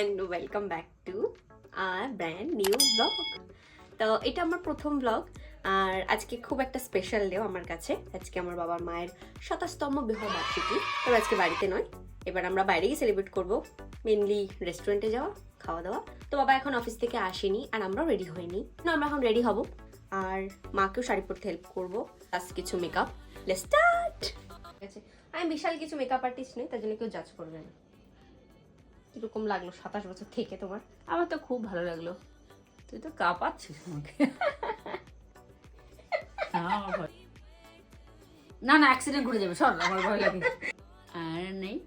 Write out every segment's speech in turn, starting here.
And welcome back to our brand new blog. তো এটা আমার প্রথম ব্লগ, আর আজকে খুব একটা স্পেশাল ডে আমার কাছে। আজকে আমার বাবার মায়ের 27তম বিবাহ বার্ষিকী। তবে আজকে বাড়িতে নয়, এবার আমরা বাইরেই সেলিব্রেট করব, মেনলি রেস্টুরেন্টে যাওয়া, খাওয়া দাওয়া। তো বাবা এখন অফিস থেকে আসেনি আর আমরাও রেডি হইনি, না আমরা এখন রেডি হব আর মাকেও শাড়ি পরতে হেল্প করবো, প্লাস কিছু মেকআপ। Let's start. ঠিক আছে, আমি বিশাল কিছু মেকআপ আর্টিস্ট নই, তার জন্য কেউ জাজ করবে না। কিরকম লাগলো 27 বছর থেকে তোমার? আমার তো খুব ভালো লাগলো। তুই তো কাঁপাচ্ছিস আমাকে। না না, অ্যাক্সিডেন্ট করে যাবে, সর, আমার ভয় লাগে। আর নেই,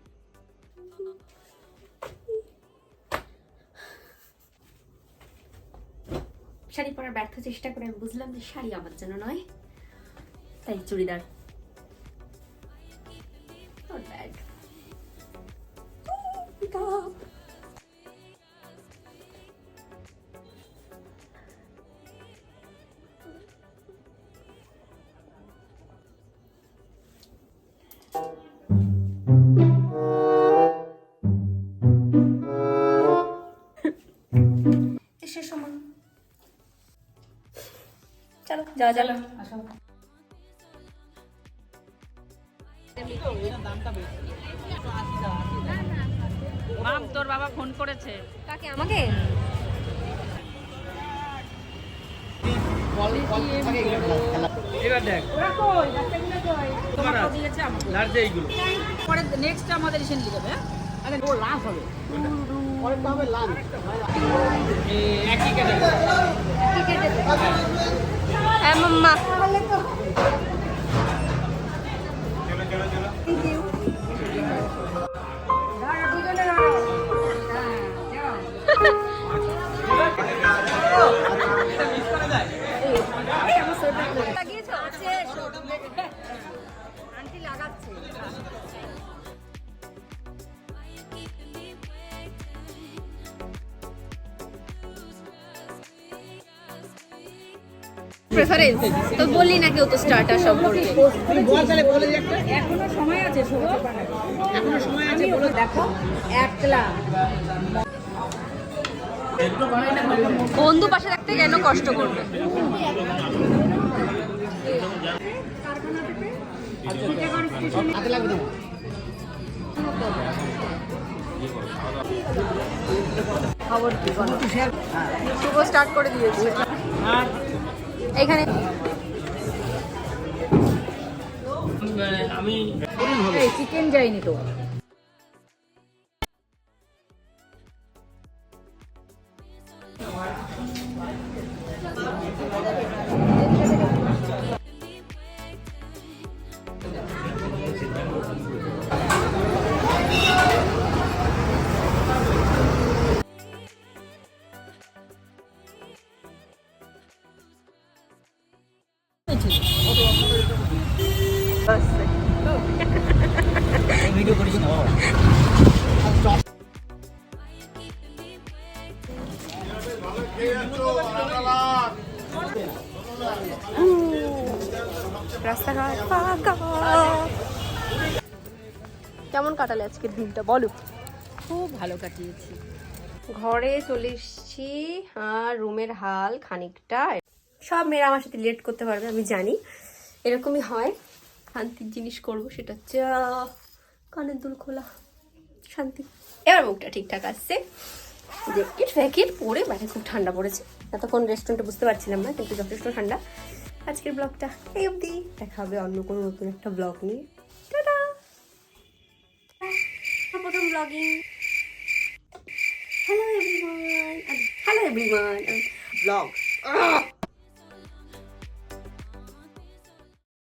শাড়ি পরার ব্যর্থ চেষ্টা করে আমি বুঝলাম যে শাড়ি আমার জন্য নয়, তাই চুড়িদার। Not bad. শেষ সময়, চলো যাওয়া যাক। আসো। মাম, তোর বাবা ফোন করেছে। কাকে? আমাকে? এবার দেখ লার্জে এইগুলো পরে নেক্সট আমাদের এসে নিয়ে যাবে। আরে ও লাভ হবে, পরেরটা হবে লাঞ্চ একই ক্যাটাগরি। হ্যাঁ মাম্মা। আন্টি লাগাচ্ছে। প্রেফারেন্স তো বললি না, কেউ তো স্টার্টার সব করবে। তুই বল তাহলে, বলে দে একটা। এখনো সময় আছে, শুভ। এখনো সময় আছে, বলে দেখো, একলা বন্ধু পাশে থাকতে কেন কষ্ট করবে? হাতে লাগবে তোমার। খবর কি বলো? শুভ স্টার্ট করে দিয়েছে আর এখানে। আমি চিকেন যায়নি তো। ভিডিও করিস না বাবা। রাস্তাঘাট ফাঁকা। কেমন কাটালে আজকের দিনটা বলো? খুব ভালো কাটিয়েছি। ঘরে চলে এসেছি আর রুমের হাল খানিকটা। সব মেয়েরা আমার সাথে রিলেট করতে পারবে, আমি জানি এরকমই হয়। শান্তির জিনিস করবো, সেটা হচ্ছে কানের দুল খোলা, শান্তি। এবার মুখটা ঠিকঠাক আসছে। জ্যাকেট ফ্যাকেট পরে বাইরে খুব ঠান্ডা পড়েছে। এতক্ষণ রেস্টুরেন্টে বুঝতে পারছিলাম না, কিন্তু যথেষ্ট ঠান্ডা। আজকের ব্লগটা এই অবধি, দেখা হবে অন্য কোনো নতুন একটা ব্লগ নিয়ে। টাটা। প্রথম ব্লগিং। Hello everyone, blog